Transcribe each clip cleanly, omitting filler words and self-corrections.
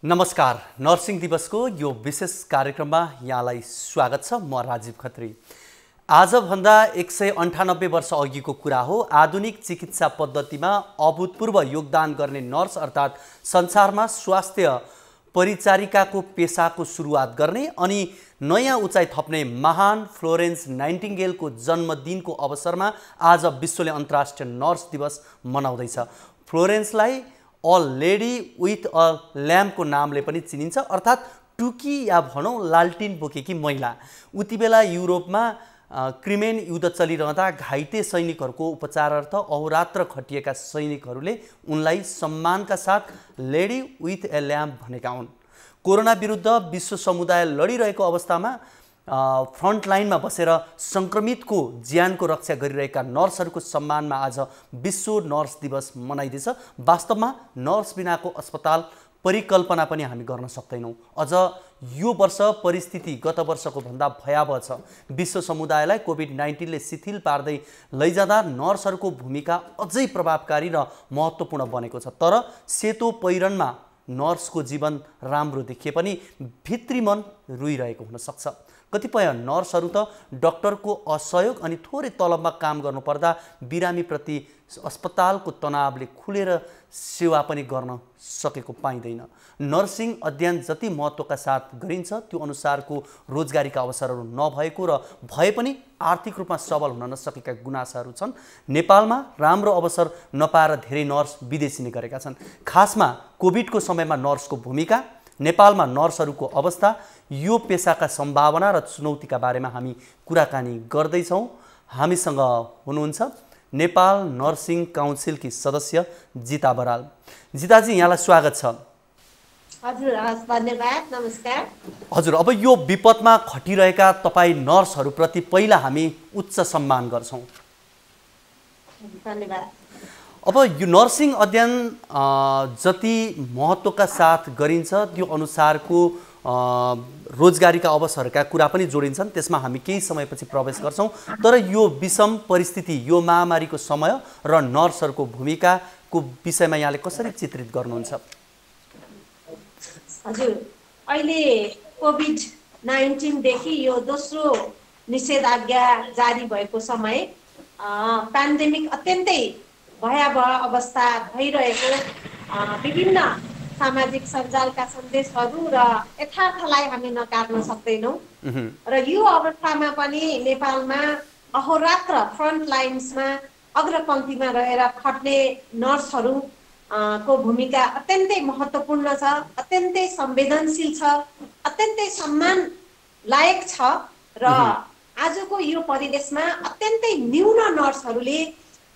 नमस्कार, नर्सिङ दिवसको यो विशेष कार्यक्रममा यहाँलाई स्वागत छ। म राजीव खत्री। आजभन्दा 198 वर्ष अघिको कुरा हो। आधुनिक चिकित्सा पद्धतिमा अभूतपूर्व योगदान गर्ने नर्स अर्थात् संसारमा स्वास्थ्य परिचारिकाको पेसाको सुरुवात गर्ने अनि नयाँ उचाइ थप्ने महान फ्लोरेन्स नाइटिङ्गेलको जन्मदिनको अवसरमा आज विश्वले अन्तर्राष्ट्रिय नर्स दिवस मनाउँदैछ। फ्लोरेन्सलाई अ लेडी विथ अ ल्याम्पको नामले पनि चिनिन्छ, अर्थात् टुकी या भनौँ लालटिन बोकेकी महिला। उति बेला युरोपमा क्रिमेन युद्ध चलिरहँदा घाइते सैनिकहरूको उपचारार्थ अहोरात्र खटिएका सैनिकहरूले उनलाई सम्मानका साथ लेडी विथ ए ल्याम्प भनेका हुन्। कोरोना विरुद्ध विश्व समुदाय लडिरहेको अवस्थामा फ्रन्टलाइनमा बसेर सङ्क्रमितको ज्यानको रक्षा गरिरहेका नर्सहरूको सम्मानमा आज विश्व नर्स दिवस मनाइँदैछ। वास्तवमा नर्स बिनाको अस्पताल परिकल्पना पनि हामी गर्न सक्दैनौँ। अझ यो वर्ष परिस्थिति गत वर्षको भन्दा भयावह छ। विश्व समुदायलाई कोभिड-19ले शिथिल पार्दै लैजाँदा नर्सहरूको भूमिका अझै प्रभावकारी र महत्त्वपूर्ण बनेको छ। तर सेतो पहिरनमा नर्सको जीवन राम्रो देखिए पनि भित्री मन रुइरहेको हुन सक्छ। कतिपय नर्सहरू त डाक्टरको असहयोग अनि थोरै तलबमा काम गर्नुपर्दा बिरामीप्रति अस्पतालको तनावले खुलेर सेवा पनि गर्न सकेको पाइँदैन। नर्सिङ अध्ययन जति महत्त्वका साथ गरिन्छ त्यो अनुसारको रोजगारीका अवसरहरू नभएको र भए पनि आर्थिक रूपमा सबल हुन नसकेका गुनासाहरू छन्। नेपालमा राम्रो अवसर नपाएर धेरै नर्स विदेशिने गरेका छन्। खासमा कोभिडको समयमा नर्सको भूमिका, नेपालमा नर्सहरूको अवस्था, यो पेसाका सम्भावना र चुनौतीका बारेमा हामी कुराकानी गर्दैछौँ। हामीसँग हुनुहुन्छ नेपाल नर्सिङ काउन्सिलकी सदस्य जिता बराल। जिताजी, यहाँलाई स्वागत छ। हजुर, धन्यवाद, नमस्कार। हजुर, अब यो विपदमा खटिरहेका तपाईँ नर्सहरूप्रति पहिला हामी उच्च सम्मान गर्छौँ। धन्यवाद। अब यो नर्सिङ अध्ययन जति महत्त्वका साथ गरिन्छ त्यो अनुसारको रोजगारीका अवसरका कुरा पनि जोडिन्छन्। त्यसमा हामी केही समयपछि प्रवेश गर्छौँ। तर यो विषम परिस्थिति, यो महामारीको समय र नर्सहरूको भूमिकाको विषयमा यहाँले कसरी चित्रित गर्नुहुन्छ? हजुर, अहिले कोभिड-19 देखि यो दोस्रो निषेधाज्ञा जारी भएको समय पेन्डेमिक अत्यन्तै भयावह अवस्था भइरहेको विभिन्न सामाजिक सञ्जालका सन्देशहरू र यथार्थलाई हामी नकार्न सक्दैनौँ। र यो अवस्थामा पनि नेपालमा अहोरात्र फ्रन्ट लाइन्समा अग्रपङ्क्तिमा रहेर खट्ने नर्सहरू को भूमिका अत्यन्तै महत्त्वपूर्ण छ, अत्यन्तै संवेदनशील छ, अत्यन्तै सम्मान लायक छ। र आजको यो परिवेशमा अत्यन्तै न्यून नर्सहरूले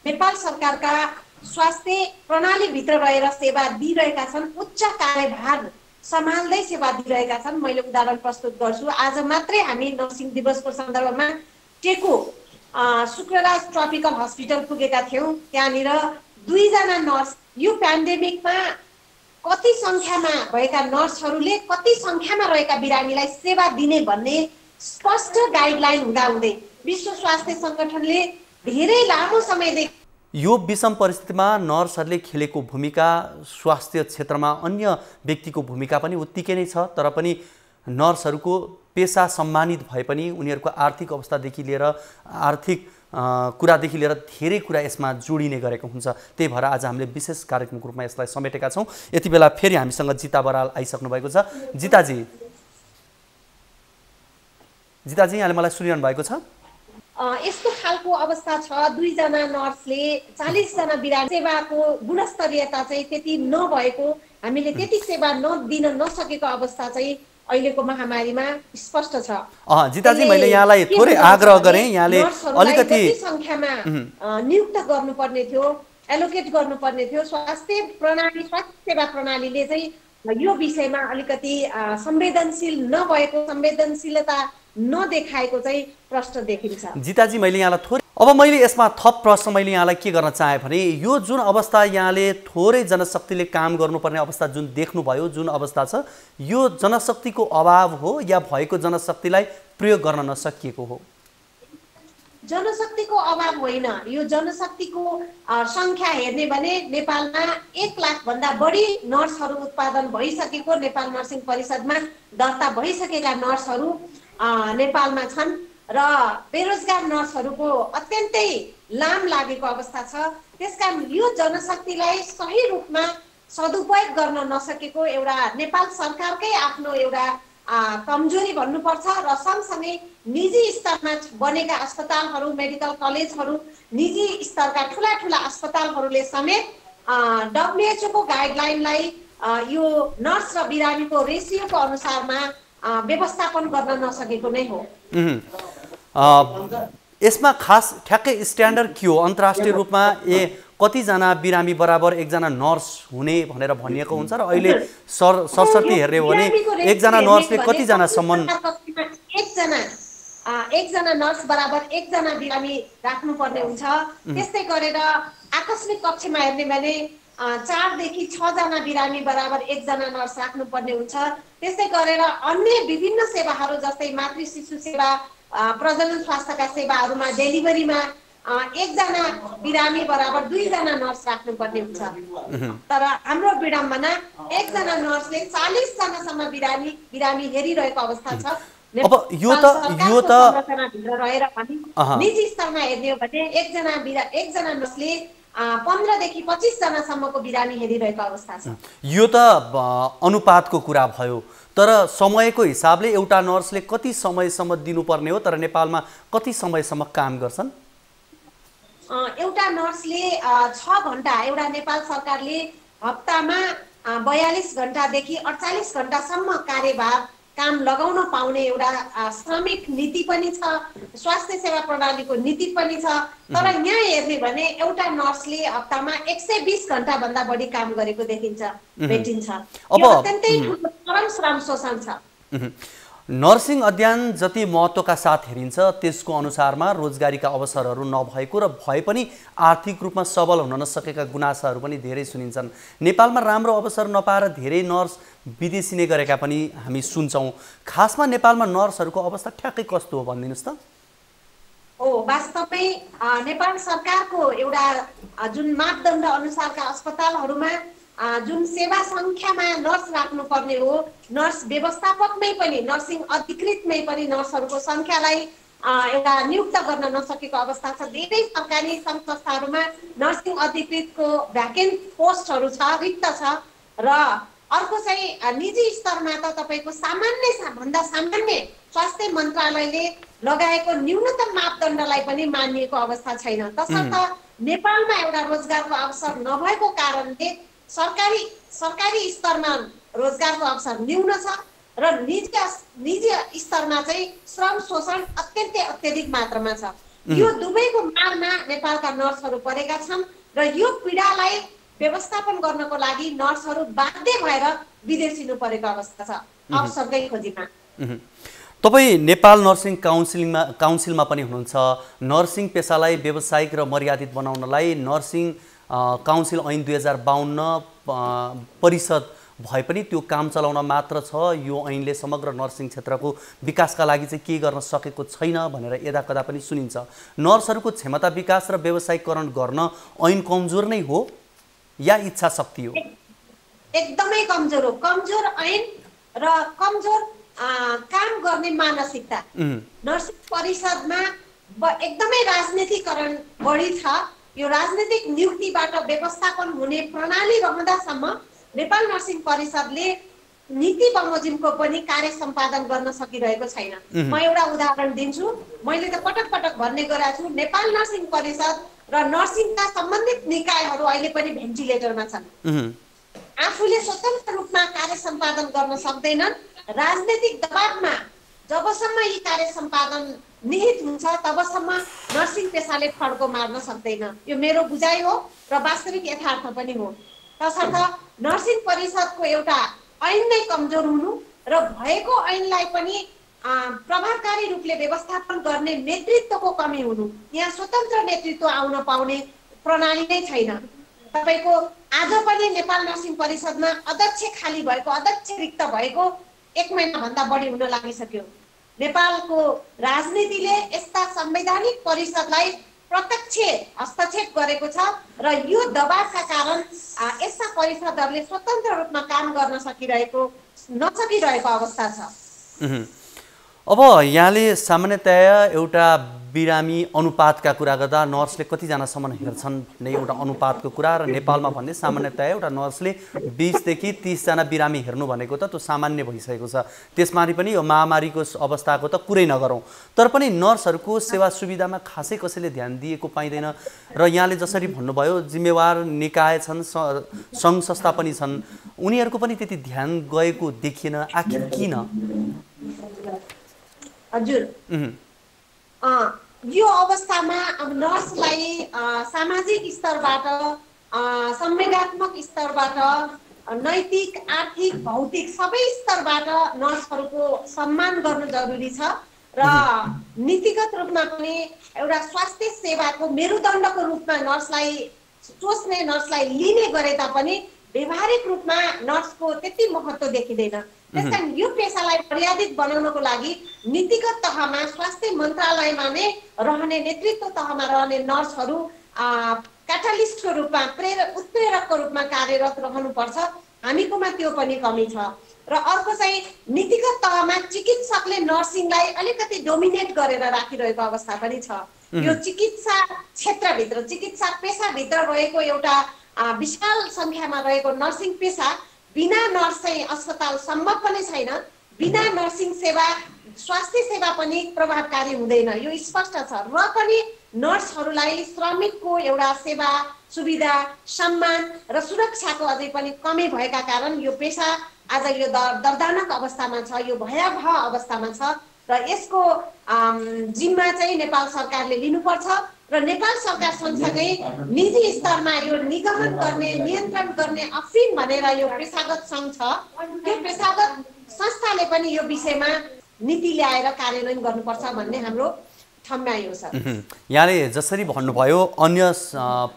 नेपाल सरकारका स्वास्थ्य प्रणालीभित्र रहेर सेवा दिइरहेका छन्, उच्च कार्यभार सम्हाल्दै सेवा दिइरहेका छन्। मैले उदाहरण प्रस्तुत गर्छु। आज मात्रै हामी नर्सिङ दिवसको सन्दर्भमा टेकु शुक्रराज ट्रपिकल हस्पिटल पुगेका थियौँ। त्यहाँनिर 2 जना नर्स, यो पेन्डेमिकमा कति सङ्ख्यामा भएका नर्सहरूले कति सङ्ख्यामा रहेका बिरामीलाई सेवा दिने भन्ने स्पष्ट गाइडलाइन हुँदाहुँदै विश्व स्वास्थ्य सङ्गठनले धेरै लामो समयदेखि यो विषम परिस्थितिमा नर्सहरूले खेलेको भूमिका, स्वास्थ्य क्षेत्रमा अन्य व्यक्तिको भूमिका पनि उत्तिकै नै छ। तर पनि नर्सहरूको पेसा सम्मानित भए पनि उनीहरूको आर्थिक अवस्थादेखि लिएर आर्थिक कुरादेखि लिएर धेरै कुरा यसमा जोडिने गरेको हुन्छ। त्यही भएर आज हामीले विशेष कार्यक्रमको रूपमा यसलाई समेटेका छौँ। यति बेला फेरि हामीसँग जिता बराल आइसक्नु भएको छ। जिताजी, यहाँले मलाई सुनिरहनु भएको छ? यस्तो खालको अवस्था छ। 2 जना नर्सले 40 जना बिरामी सेवाको गुणस्तरीयता चाहिँ त्यति नभएको, हामीले त्यति सेवा दिन नसकेको अवस्था चाहिँ अहिलेको महामारीमा स्पष्ट छ। जिताजी, मैले यहाँलाई थोरै आग्रह गरेँ, यहाँले अलिकति संख्यामा नियुक्त गर्नुपर्ने थियो, एलोकेट गर्नुपर्ने थियो। स्वास्थ्य सेवा प्रणालीले चाहिँ यो विषयमा अलिकति संवेदनशील नभएको, संवेदनशीलता नदेखाएको चाहिँ प्रश्न देखिन्छ। जिताजी, मैले यहाँलाई थोरै मैले यसमा थप प्रश्न यहाँलाई के गर्न चाहेँ भने यो जुन अवस्था यहाँले थोरै जनशक्तिले काम गर्नुपर्ने अवस्था जुन देख्नुभयो, जुन अवस्था छ, यो जनशक्तिको अभाव हो या भएको जनशक्तिलाई प्रयोग गर्न नसकिएको हो? जनशक्तिको अभाव होइन, यो जनशक्तिको सङ्ख्या हेर्ने भने नेपालमा 1 लाखभन्दा बढी नर्सहरू उत्पादन भइसकेको, नेपाल नर्सिङ परिषदमा दर्ता भइसकेका नर्सहरू नेपालमा छन् र बेरोजगार नर्सहरूको अत्यन्तै लाम लागेको अवस्था छ। त्यसकारण यो जनशक्तिलाई सही रूपमा सदुपयोग गर्न नसकेको एउटा नेपाल सरकारकै आफ्नो एउटा कमजोरी भन्नुपर्छ र सँगसँगै निजी स्तरमा बनेका अस्पतालहरू, मेडिकल कलेजहरू, निजी स्तरका ठुला ठुला अस्पतालहरूले समेत WHO को गाइडलाइनलाई यो नर्स र बिरामीको रेसियोको अनुसारमा व्यवस्थापन गर्न नसकेको नै हो। यसमा खास ठ्याक्कै स्ट्यान्डर्ड के हो? अन्तर्राष्ट्रिय रूपमा कतिजना बिरामी बराबर एकजना नर्स हुने भनेर भनिएको हुन्छ र अहिले सरसर्ती हेर्ने हो भने एकजना नर्सले कतिजनासम्म एकजना नर्स बराबर एकजना बिरामी राख्नुपर्ने हुन्छ। त्यस्तै गरेर आकस्मिक कक्षमा हेर्ने भने 4 देखि 6 जना बिरामी बराबर एकजना नर्स राख्नुपर्ने हुन्छ। त्यस्तै गरेर अन्य विभिन्न सेवाहरू जस्तै मातृ शिशु सेवा, प्रजनन स्वास्थ्यका सेवाहरूमा डेलिभरीमा 1 जना बिरामी बराबर 2 जना नर्स राख्नुपर्ने हुन्छ। तर हाम्रो विडम्बना 1 जना नर्सले 40 जनासम्म बिरामी हेरिरहेको अवस्था छ। अब यो त भित्र रहेर पनि निजी स्तरमा हेर्ने हो भने एकजना नर्सले 15 देखि 25 जनासम्मको बिरामी हेरिरहेको अवस्था छ। यो त अनुपातको कुरा भयो, तर समयको हिसाबले एउटा नर्सले कति समयसम्म दिनुपर्ने हो? तर नेपालमा कति समयसम्म काम गर्छन्? एउटा नर्सले 6 घण्टा, एउटा नेपाल सरकारले हप्तामा 42 घण्टादेखि 48 घण्टासम्म कार्यभार काम लगाउन पाउने एउटा श्रमिक नीति पनि छ, स्वास्थ्य सेवा प्रणालीको नीति पनि छ। तर यहाँ हेर्ने भने एउटा नर्सले हप्तामा 120 घण्टा भन्दा बढी काम गरेको भेटिन्छ। यो अत्यन्तै ठुलो श्रम शोषण छ। नर्सिङ अध्ययन जति महत्त्वका साथ हेरिन्छ त्यसको अनुसारमा रोजगारीका अवसरहरू नभएको र भए पनि आर्थिक रूपमा सबल हुन नसकेका गुनासाहरू पनि धेरै सुनिन्छन्। नेपालमा राम्रो अवसर नपाएर धेरै नर्स विदेशिने गरेका पनि हामी सुन्छौँ। खासमा नेपालमा नर्सहरूको अवस्था ठ्याक्कै कस्तो हो भनिदिनुहोस् त। वास्तवमै नेपाल सरकारको एउटा जुन मापदण्ड अनुसारका अस्पतालहरूमा जुन सेवा सङ्ख्यामा नर्स राख्नुपर्ने हो, नर्स व्यवस्थापकमै पनि, नर्सिङ अधिकृतमै पनि नर्सहरूको सङ्ख्यालाई एउटा नियुक्त गर्न नसकेको अवस्था छ। धेरै सरकारी सङ्घ संस्थाहरूमा नर्सिङ अधिकृतको भ्याकेन्ट पोस्टहरू छ, रिक्त छ। र अर्को चाहिँ निजी स्तरमा त तपाईँको भन्दा सामान्य स्वास्थ्य मन्त्रालयले लगाएको न्यूनतम मापदण्डलाई पनि मानिएको अवस्था छैन। तसर्थ नेपालमा एउटा रोजगारको अवसर नभएको कारणले सरकारी स्तरमा रोजगारको अवसर न्यून छ र निजी स्तरमा चाहिँ श्रम शोषण अत्यधिक मात्रामा छ। यो दुवैको मारमा नेपालका नर्सहरू परेका छन् र यो पीडालाई व्यवस्थापन गर्नको लागि नर्सहरू बाध्य भएर विदेशिनु परेको अवस्था छ अवसरकै खोजीमा। तपाईँ नेपाल नर्सिङ काउन्सिलमा पनि हुनुहुन्छ। नर्सिङ पेसालाई व्यावसायिक र मर्यादित बनाउनलाई नर्सिङ काउन्सिल ऐन 2052 परिषद भए पनि त्यो काम चलाउन मात्र छ। यो ऐनले समग्र नर्सिङ क्षेत्रको विकासका लागि चाहिँ के गर्न सकेको छैन भनेर यदाकदा पनि सुनिन्छ। नर्सहरूको क्षमता विकास र व्यावसायीकरण गर्न ऐन कमजोर नै हो या इच्छा शक्ति हो? एकदमै कमजोर हो। कमजोर ऐन र कमजोर काम गर्ने मानसिकता। नर्सिङ परिषदमा एकदमै राजनीतिकरण बढी छ। यो राजनीतिक नियुक्तिबाट व्यवस्थापन हुने प्रणाली रहँदासम्म नेपाल नर्सिङ परिषदले नीति बमोजिमको पनि कार्य सम्पादन गर्न सकिरहेको छैन। म एउटा उदाहरण दिन्छु। मैले त पटक पटक भन्ने गरेको छु, नेपाल नर्सिङ परिषद र नर्सिङका सम्बन्धित निकायहरू अहिले पनि भेन्टिलेटरमा छन्। आफूले स्वतन्त्र रूपमा कार्य सम्पादन गर्न सक्दैनन्। राजनीतिक दबावमा जबसम्म यी कार्य सम्पादन निहित हुन्छ तबसम्म नर्सिङ पेसाले फड्को मार्न सक्दैन। यो मेरो बुझाइ हो र वास्तविक यथार्थ पनि हो। तसर्थ नर्सिङ परिषदको एउटा ऐन नै कमजोर हुनु र भएको ऐनलाई पनि प्रभावकारी रूपले व्यवस्थापन गर्ने नेतृत्वको कमी हुनु। यहाँ स्वतन्त्र नेतृत्व आउन पाउने प्रणाली नै छैन। तपाईँको आज पनि नेपाल नर्सिङ परिषदमा अध्यक्ष खाली भएको, अध्यक्ष रिक्त भएको 1 महिनाभन्दा बढी हुन लागिसक्यो। नेपालको राजनीतिले यस्ता संवैधानिक परिषदलाई प्रत्यक्ष हस्तक्षेप गरेको छ र यो दबावका कारण यस्ता परिषदहरूले स्वतन्त्र रूपमा काम गर्न नसकिरहेको अवस्था छ। अब यहाँले सामान्यतया एउटा बिरामी अनुपातका कुरा गर्दा नर्सले कतिजनासम्म हेर्छन् भन्ने एउटा अनुपातको कुरा र नेपालमा भन्ने सामान्यतया एउटा नर्सले 20 देखि 30 जना बिरामी हेर्नु भनेको त त्यो सामान्य भइसकेको छ। त्यसमाथि पनि यो महामारीको अवस्थाको त कुरै नगरौँ, तर पनि नर्सहरूको सेवा सुविधामा खासै कसैले ध्यान दिएको पाइँदैन र यहाँले जसरी भन्नुभयो जिम्मेवार निकाय छन्, सङ्घ संस्था पनि छन्, उनीहरूको पनि त्यति ध्यान गएको देखिएन। आखिर किन? हजुर, यो अवस्थामा अब नर्सलाई सामाजिक स्तरबाट, संवेदनात्मक स्तरबाट, नैतिक, आर्थिक, भौतिक सबै स्तरबाट नर्सहरूको सम्मान गर्नु जरुरी छ र नीतिगत रूपमा पनि एउटा स्वास्थ्य सेवाको मेरुदण्डको रूपमा नर्सलाई सोच्ने, नर्सलाई लिने गरे तापनि व्यवहारिक रूपमा नर्सको त्यति महत्त्व देखिँदैन। त्यसकारण यो पेसालाई मर्यादित बनाउनको लागि नीतिगत तहमा स्वास्थ्य मन्त्रालयमा नै रहने, नेतृत्व तहमा रहने नर्सहरू क्याटालिस्टको रूपमा, उत्प्रेरकको रूपमा कार्यरत रहनुपर्छ। हामीकोमा त्यो पनि कमी छ। र अर्को चाहिँ नीतिगत तहमा चिकित्सकले नर्सिङलाई अलिकति डोमिनेट गरेर राखिरहेको अवस्था पनि छ। यो चिकित्सा क्षेत्रभित्र, चिकित्सा पेसाभित्र रहेको एउटा विशाल सङ्ख्यामा रहेको नर्सिङ पेसा बिना नर्स चाहिँ अस्पताल सम्भव पनि छैन। बिना नर्सिङ सेवा, स्वास्थ्य सेवा पनि प्रभावकारी हुँदैन, यो स्पष्ट छ। र पनि नर्सहरूलाई श्रमिकको एउटा सेवा सुविधा, सम्मान र सुरक्षाको अझै पनि कमी भएका कारण यो पेसा आज यो दर्दनाक अवस्थामा छ, यो भयावह अवस्थामा छ र यसको जिम्मा चाहिँ नेपाल सरकारले लिनुपर्छ र नेपाल सरकार सँगसँगै निजी स्तरमा यो निगमन गर्ने, नियन्त्रण गर्ने अफिम भनेर यो पेसागत सङ्घ छ, त्यो पेसागत संस्थाले पनि यो विषयमा नीति ल्याएर कार्यान्वयन गर्नुपर्छ भन्ने हाम्रो ठम्याइयो छ। यहाँले जसरी भन्नुभयो अन्य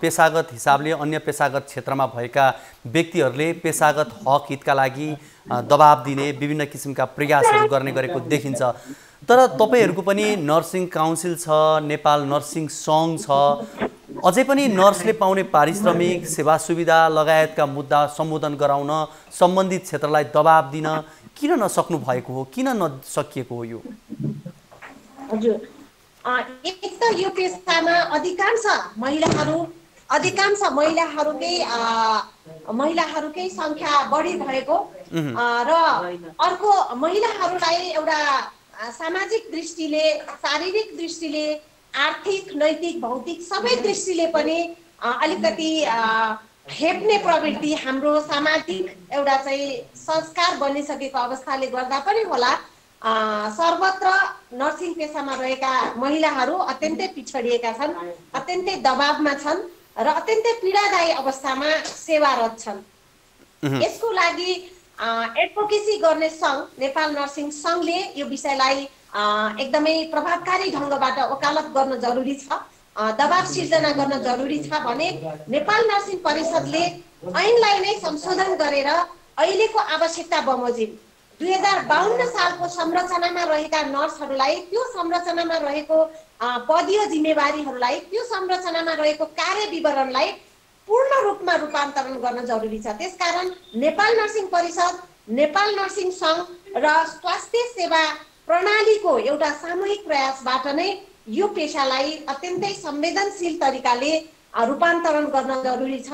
पेसागत हिसाबले, अन्य पेसागत क्षेत्रमा भएका व्यक्तिहरूले पेसागत हक हितका लागि दबाब दिने, विभिन्न किसिमका प्रयासहरू गर्ने गरेको देखिन्छ। तर तपाईँहरूको पनि नर्सिङ काउन्सिल छ, नेपाल नर्सिङ सङ्घ छ, अझै पनि नर्सले पाउने पारिश्रमिक, सेवा सुविधा लगायतका मुद्दा सम्बोधन गराउन, सम्बन्धित क्षेत्रलाई दबाब दिन किन नसक्नु भएको हो, किन नसकिएको हो यो? हजुर, एक त यो पेसामा अधिकांश महिलाहरूकै सङ्ख्या बढी भएको र अर्को महिलाहरूलाई एउटा सामाजिक दृष्टिले, शारीरिक दृष्टिले, आर्थिक, नैतिक, भौतिक सबै दृष्टिले पनि अलिकति हेप्ने प्रवृत्ति हाम्रो सामाजिक एउटा चाहिँ संस्कार बनिसकेको अवस्थाले गर्दा पनि होला सर्वत्र नर्सिङ पेसामा रहेका महिलाहरू अत्यन्तै पिछडिएका छन्, अत्यन्तै दबावमा छन् र अत्यन्तै पीडादायी अवस्थामा सेवारत छन्। यसको लागि एडभोकेसी गर्ने सङ्घ, नेपाल नर्सिङ सङ्घले यो विषयलाई एकदमै प्रभावकारी ढङ्गबाट वकालत गर्न जरुरी छ, दबाव सिर्जना गर्न जरुरी छ भने नेपाल नर्सिङ परिषदले ऐनलाई नै संशोधन गरेर अहिलेको आवश्यकता बमोजिम 2052 सालको संरचनामा रहेका नर्सहरूलाई, त्यो संरचनामा रहेको पदीय जिम्मेवारीहरूलाई, त्यो संरचनामा रहेको कार्य विवरणलाई पूर्ण रूपमा रूपान्तरण गर्न जरुरी छ। त्यसकारण नेपाल नर्सिङ परिषद, नेपाल नर्सिङ सङ्घ र स्वास्थ्य सेवा प्रणालीको एउटा सामूहिक प्रयासबाट नै यो पेसालाई अत्यन्तै संवेदनशील तरिकाले रूपान्तरण गर्न जरुरी छ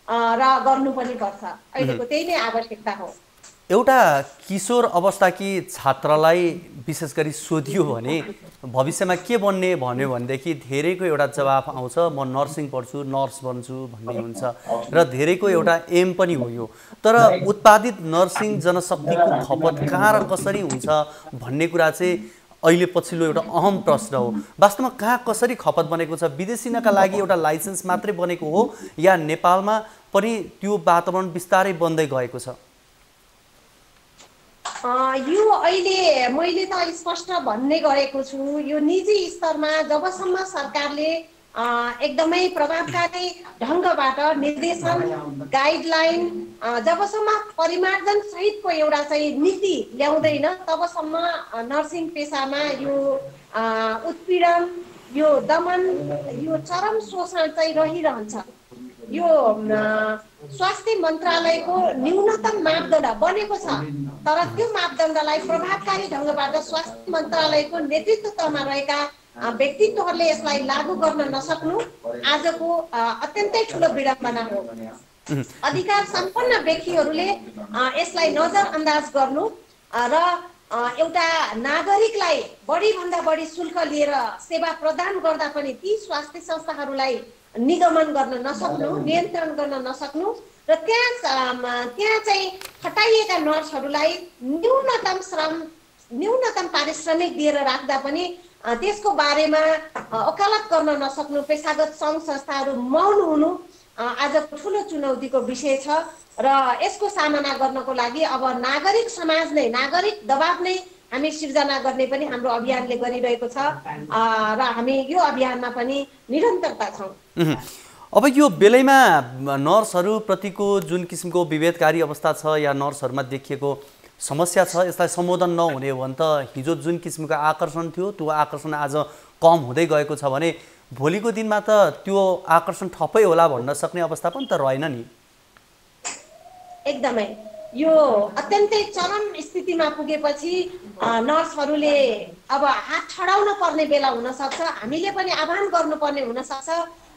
र गर्नु पनि पर्छ। अहिलेको त्यही नै आवश्यकता हो। एउटा किशोर अवस्थाकी छात्रलाई विशेष गरी सोधियो भने भविष्यमा के बन्ने भन्यो भनेदेखि धेरैको एउटा जवाफ आउँछ, म नर्सिङ पढ्छु, नर्स बन्छु भन्ने हुन्छ र धेरैको एउटा एम पनि हो यो। तर उत्पादित नर्सिङ जनशक्तिको खपत कहाँ र कसरी हुन्छ भन्ने कुरा चाहिँ अहिले पछिल्लो एउटा अहम प्रश्न हो। वास्तवमा कहाँ कसरी खपत बनेको छ? विदेशीका लागि एउटा लाइसेन्स मात्रै बनेको हो या नेपालमा पनि त्यो वातावरण बिस्तारै बन्दै गएको छ? यो अहिले मैले त स्पष्ट भन्ने गरेको छु, यो निजी स्तरमा जबसम्म सरकारले एकदमै प्रभावकारी ढङ्गबाट निर्देशन गाइडलाइन जबसम्म परिमार्जन सहितको एउटा चाहिँ नीति ल्याउँदैन तबसम्म नर्सिङ पेसामा यो उत्पीडन यो दमन यो चरम शोषण चाहिँ रहिरहन्छ। यो स्वास्थ्य मन्त्रालयको न्यूनतम मापदण्ड बनेको छ तर त्यो मापदण्डलाई प्रभावकारी ढङ्गबाट स्वास्थ्य मन्त्रालयको नेतृत्वमा रहेका व्यक्तित्वहरूले यसलाई लागू गर्न नसक्नु आजको अत्यन्तै ठुलो विडम्बना हो। अधिकार सम्पन्न व्यक्तिहरूले यसलाई नजरअन्दाज गर्नु र एउटा नागरिकलाई बढीभन्दा बढी शुल्क लिएर सेवा प्रदान गर्दा पनि ती स्वास्थ्य संस्थाहरूलाई निगमन गर्न नसक्नु नियन्त्रण गर्न नसक्नु र त्यहाँ चाहिँ खटाइएका नर्सहरूलाई न्यूनतम श्रम न्यूनतम पारिश्रमिक दिएर राख्दा पनि त्यसको बारेमा वकालत गर्न नसक्नु पेसागत सङ्घ संस्थाहरू मौन हुनु आजको ठुलो चुनौतीको विषय छ र यसको सामना गर्नको लागि अब नागरिक समाज नै नागरिक दबाव नै हामी सिर्जना गर्ने पनि हाम्रो अभियानले गरिरहेको छ र हामी यो अभियानमा पनि निरन्तरता छौँ। अब यो बेलैमा नर्सहरूप्रतिको जुन किसिमको विभेदकारी अवस्था छ या नर्सहरूमा देखिएको समस्या छ यसलाई सम्बोधन नहुने हो भने त हिजो जुन किसिमको आकर्षण थियो त्यो आकर्षण आज कम हुँदै गएको छ भने भोलिको दिनमा त त्यो आकर्षण ठप्पै होला भन्न सक्ने अवस्था पनि त रहेन नि। एकदमै यो अत्यन्तै चरम स्थितिमा पुगेपछि नर्सहरूले अब हात छडाउन पर्ने बेला हुन सक्छ। हामीले पनि आह्वान गर्नुपर्ने हुन सक्छ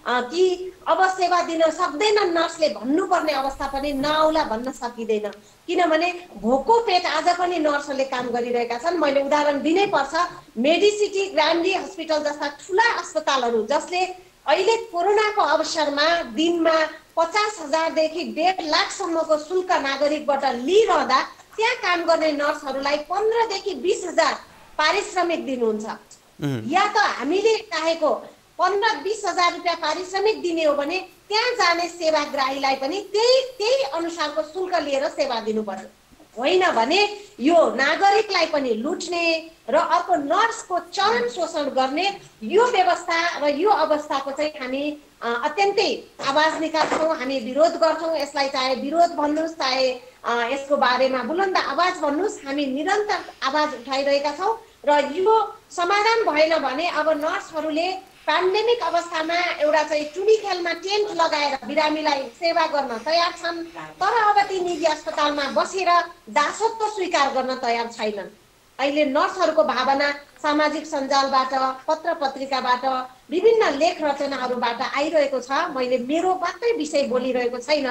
कि अब सेवा दिन सक्दैनन् नर्सले भन्नुपर्ने अवस्था पनि नआउला भन्न सकिँदैन किनभने भोको पेट आज पनि नर्सहरूले काम गरिरहेका छन्। मैले उदाहरण दिनै पर्छ मेडिसिटी ग्रान्डी हस्पिटल जस्ता ठुला अस्पतालहरू जसले अहिले कोरोनाको अवसरमा दिनमा 50,000 देखि 1.5 लाखसम्मको शुल्क नागरिकबाट लिइरहँदा त्यहाँ काम गर्ने नर्सहरूलाई 15 देखि 20,000 पारिश्रमिक दिनुहुन्छ। या त हामीले चाहेको 15-20,000 रुपियाँ पारिश्रमिक दिने हो भने त्यहाँ जाने सेवाग्राहीलाई पनि त्यही अनुसारको शुल्क लिएर सेवा दिनुपर्छ। होइन भने यो नागरिकलाई पनि लुट्ने र अर्को नर्सको चरम शोषण गर्ने यो व्यवस्था र यो अवस्थाको चाहिँ हामी अत्यन्तै आवाज निकाल्छौँ हामी विरोध गर्छौँ। यसलाई चाहे विरोध भन्नुहोस् चाहे यसको बारेमा बुलन्द आवाज भन्नुहोस् हामी निरन्तर आवाज उठाइरहेका छौँ र यो समाधान भएन भने अब नर्सहरूले पेन्डेमिक अवस्थामा एउटा चाहिँ टुनी खेलमा टेन्ट लगाएर बिरामीलाई सेवा गर्न तयार छन् तर अब ती निजी अस्पतालमा बसेर दासत्व स्वीकार गर्न तयार छैनन्। अहिले नर्सहरूको भावना सामाजिक सञ्जालबाट पत्र पत्रिकाबाट विभिन्न लेख रचनाहरूबाट आइरहेको छ। मैले मेरो मात्रै विषय बोलिरहेको छैन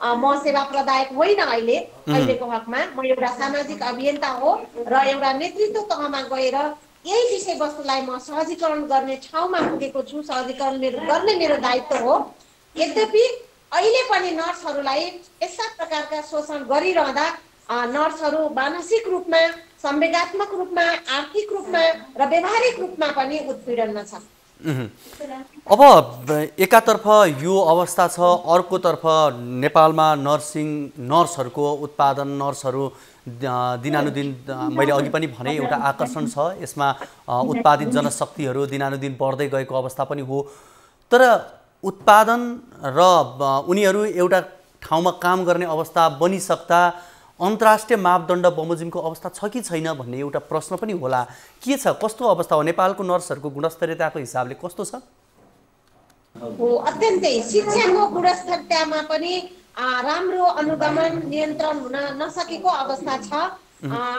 म सेवा प्रदायक होइन अहिलेको हकमा म एउटा सामाजिक अभियन्ता हो र एउटा नेतृत्व तहमा गएर यही विषयवस्तुलाई म सहजीकरण गर्ने ठाउँमा पुगेको छु। सहजीकरण गर्ने मेरो दायित्व हो। यद्यपि अहिले पनि नर्सहरूलाई यस्ता प्रकारका शोषण गरिरहँदा नर्सहरू मानसिक रूपमा संवेगात्मक रूपमा आर्थिक रूपमा र व्यावहारिक रूपमा पनि उत्पीडनमा छन्। अब एकातर्फ यो अवस्था छ अर्कोतर्फ नेपालमा नर्सहरूको उत्पादन नर्सहरू दिनानुदिन मैले अघि पनि भने एउटा आकर्षण छ यसमा उत्पादित जनशक्तिहरू दिनानुदिन बढ्दै गएको अवस्था पनि हो तर उत्पादन र उनीहरू एउटा ठाउँमा काम गर्ने अवस्था बनिसक्दा अन्तर्राष्ट्रिय मापदण्ड बमोजिमको अवस्था छ कि छैन भन्ने एउटा प्रश्न पनि होला। के छ कस्तो अवस्था हो नेपालको नर्सहरूको गुणस्तरीयताको हिसाबले कस्तो छ? अत्यन्तै शिक्षाको गुणस्तरीयतामा पनि राम्रो अनुगमन नियन्त्रण हुन नसकेको अवस्था छ।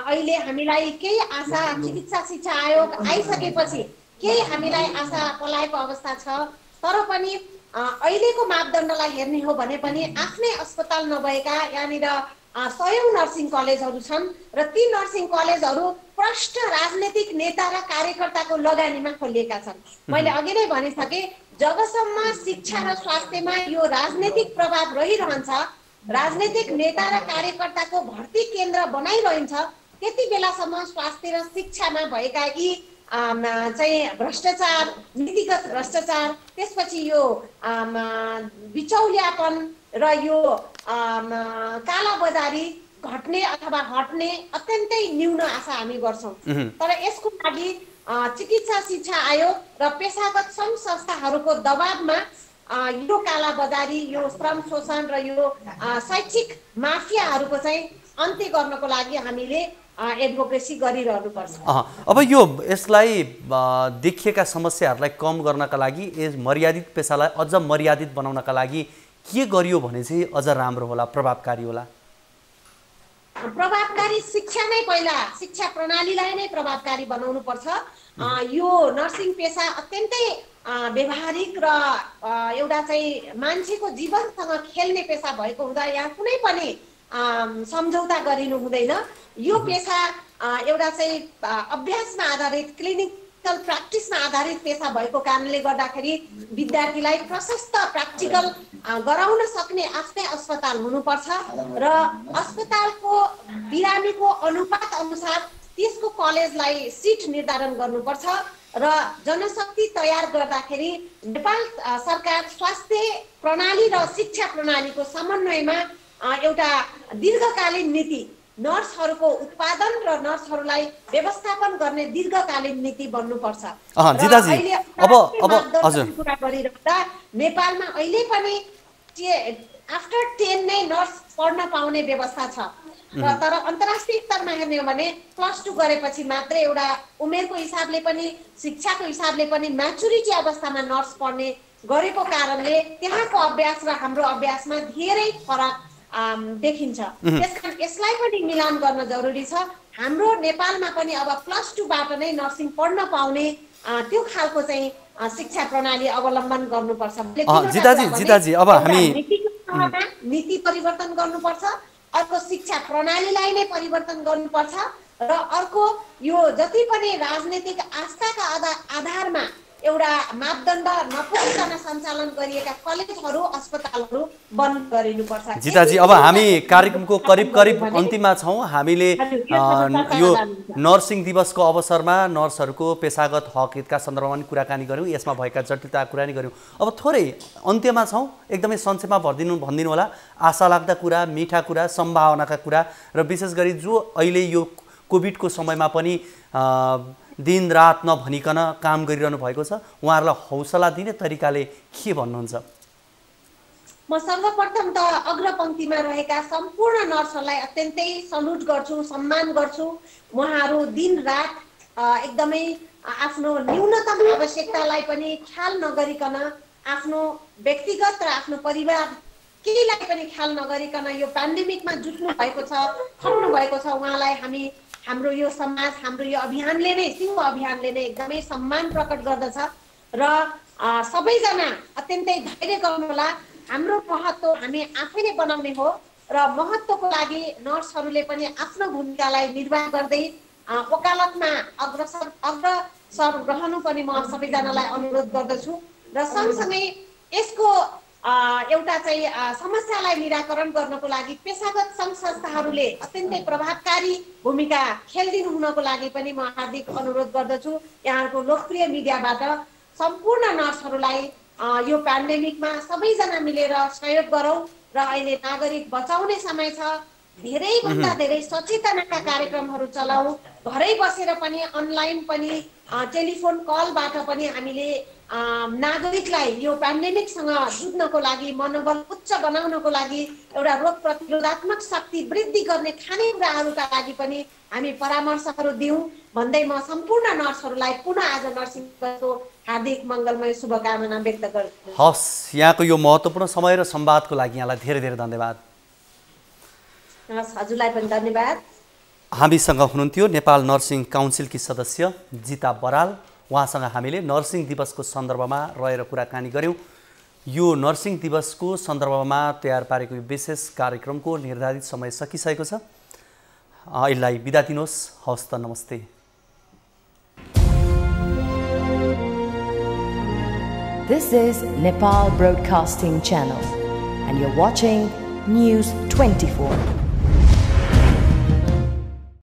अहिले हामीलाई केही आशा चिकित्सा शिक्षा आयोग आइसकेपछि केही हामीलाई आशा पलाएको अवस्था छ तर पनि अहिलेको मापदण्डलाई हेर्ने हो भने पनि आफ्नै अस्पताल नभएका यहाँनिर 100 नर्सिङ कलेजहरू छन् र ती नर्सिङ कलेजहरू प्रष्ट राजनीतिक नेता र कार्यकर्ताको लगानीमा खोलिएका छन्। मैले अघि नै भनिसके जबसम्म शिक्षा र स्वास्थ्यमा यो राजनीतिक प्रभाव रहिरहन्छ राजनीतिक नेता र कार्यकर्ताको भर्ती केन्द्र बनाइरहन्छ त्यति बेलासम्म स्वास्थ्य र शिक्षामा भएका यी चाहिँ भ्रष्टाचार नीतिगत भ्रष्टाचार त्यसपछि यो बिचौलियापन र यो कालाबजारी घट्ने अथवा हट्ने अत्यन्तै न्यून आशा हामी गर्छौँ। तर यसको लागि चिकित्सा शिक्षा आयोग र पेशागत सङ्घ संस्थाहरूको दबावमा यो कालाबजारी, यो श्रम शोषण र यो शैक्षिक माफियाहरूको चाहिँ अन्त्य गर्नको लागि हामीले एडभोकेसी गरिरहनुपर्छ। अब यसलाई देखिएका समस्याहरूलाई कम गर्नका लागि यस मर्यादित पेसालाई अझ मर्यादित बनाउनका लागि के गरियो भने चाहिँ अझ राम्रो होला, प्रभावकारी होला? प्रभावकारी शिक्षा नै पहिला, शिक्षा प्रणालीलाई नै प्रभावकारी बनाउनु पर्छ। यो नर्सिङ पेसा अत्यन्तै व्यवहारिक र एउटा चाहिँ मान्छेको जीवनसँग खेल्ने पेसा भएको हुँदा यहाँ कुनै पनि सम्झौता गरिनु हुँदैन। यो पेसा एउटा चाहिँ अभ्यासमा आधारित, क्लिनिकल प्र्याक्टिसमा आधारित पेसा भएको कारणले गर्दाखेरि विद्यार्थीलाई प्रशस्त प्र्याक्टिकल गराउन सक्ने आफ्नै अस्पताल हुनुपर्छ र अस्पतालको बिरामीको अनुपात अनुसार त्यसको कलेजलाई सिट निर्धारण गर्नुपर्छ र जनशक्ति तयार गर्दाखेरि नेपाल सरकार स्वास्थ्य प्रणाली र शिक्षा प्रणालीको समन्वयमा एउटा दीर्घकालीन नीति, नर्सहरूको उत्पादन र नर्सहरूलाई व्यवस्थापन गर्ने दीर्घकालीन नीति बन्नुपर्छ। जिताजी, अब हजुर कुरा गरिरहँदा नेपालमा अहिले पनि आफ्टर 10 नै नर्स पढ्न पाउने व्यवस्था छ। तर अन्तर्राष्ट्रिय स्तरमा हेर्ने हो भने +2 गरेपछि मात्रै एउटा उमेरको हिसाबले पनि शिक्षाको हिसाबले पनि म्याचुरिटी अवस्थामा नर्स पढ्ने गरेको कारणले त्यहाँको अभ्यास र हाम्रो अभ्यासमा धेरै फरक देखिन्छ। त्यसकारण यसलाई पनि मिलान गर्न जरुरी छ। हाम्रो नेपालमा पनि अब +2 बाट नै नर्सिङ पढ्न पाउने त्यो खालको चाहिँ शिक्षा प्रणाली अवलम्बन गर्नुपर्छ। जिताजी, अब हामी नीति परिवर्तन गर्नुपर्छ, अर्को शिक्षा प्रणालीलाई नै परिवर्तन गर्नुपर्छ र अर्को यो जति पनि राजनीतिक आस्थाका आधारमा एउटा मापदण्ड नपुगिकन सञ्चालन गरिएका कलेजहरू, अस्पतालहरू बन्द गरिनुपर्छ। जिताजी, अब हामी कार्यक्रमको करिब अन्तिममा छौँ। हामीले यो नर्सिङ दिवसको अवसरमा नर्सहरूको पेसागत हक हितका सन्दर्भमा पनि कुराकानी गऱ्यौँ, यसमा भएका जटिलता कुरा नि गऱ्यौँ। अब थोरै अन्त्यमा छौँ, एकदमै संक्षेपमा भनिदिनु होला आशा लाग्दा कुरा, मिठा कुरा, सम्भावनाका कुरा र विशेष गरी जो अहिले यो कोभिडको समयमा पनि दिन रात नभनिकन काम गरिरहनु भएको छ, उहाँहरूलाई हौसला दिने तरिकाले के भन्नुहुन्छ? म सर्वप्रथम त अग्रपङ्क्तिमा रहेका सम्पूर्ण नर्सहरूलाई अत्यन्तै सल्युट गर्छु, सम्मान गर्छु। उहाँहरू दिन रात एकदमै आफ्नो न्यूनतम आवश्यकतालाई पनि ख्याल नगरिकन, आफ्नो व्यक्तिगत र आफ्नो परिवार केहीलाई पनि ख्याल नगरिकन यो पेन्डेमिकमा जुट्नु भएको छ, खट्नु भएको छ। उहाँलाई हाम्रो यो समाज, हाम्रो यो अभियानले नै, सिङ्गो अभियानले नै एकदमै सम्मान प्रकट गर्दछ र सबैजना अत्यन्तै धैर्य गर्नुहोला। हाम्रो महत्त्व हामी आफैले बनाउने हो र महत्त्वको लागि नर्सहरूले पनि आफ्नो भूमिकालाई निर्वाह गर्दै वकालतमा अग्रसर रहनु पनि म सबैजनालाई अनुरोध गर्दछु र सँगसँगै यसको एउटा चाहिँ समस्यालाई निराकरण गर्नको लागि पेशागत सङ्घ संस्थाहरूले अत्यन्तै प्रभावकारी भूमिका खेलिदिनु हुनको लागि पनि म हार्दिक अनुरोध गर्दछु। यहाँको लोकप्रिय मिडियाबाट सम्पूर्ण नर्सहरूलाई यो पेन्डेमिकमा सबैजना मिलेर सहयोग गरौँ र अहिले नागरिक बचाउने समय छ। धेरैभन्दा धेरै सचेतनाका कार्यक्रमहरू चलाऊ, घरै बसेर पनि, अनलाइन पनि, टेलिफोन कलबाट पनि हामीले नागरिकलाई यो पेन्डेमिकसँग जुझ्नको लागि, मनोबल उच्च बनाउनको लागि, एउटा रोग प्रतिरोधात्मक शक्ति वृद्धि गर्ने खानेकुराहरूका लागि पनि हामी परामर्शहरू दिउँ भन्दै म सम्पूर्ण नर्सहरूलाई पुनः आज नर्सिङ दिवसको हार्दिक मङ्गलमय शुभकामना व्यक्त गर्छु। हस्, यहाँको यो महत्त्वपूर्ण समय र संवादको लागि यहाँलाई धेरै धेरै धन्यवाद। हजुरलाई पनि धन्यवाद। हामीसँग हुनुहुन्थ्यो नेपाल नर्सिङ काउन्सिलकी सदस्य जिता बराल। उहाँसँग हामीले नर्सिङ दिवसको सन्दर्भमा रहेर कुराकानी गऱ्यौँ। यो नर्सिङ दिवसको सन्दर्भमा तयार पारेको यो विशेष कार्यक्रमको निर्धारित समय सकिसकेको छ। यसलाई बिदा दिनुहोस्। हवस् त, नमस्ते। This is Nepal Broadcasting Channel and you're watching News 24.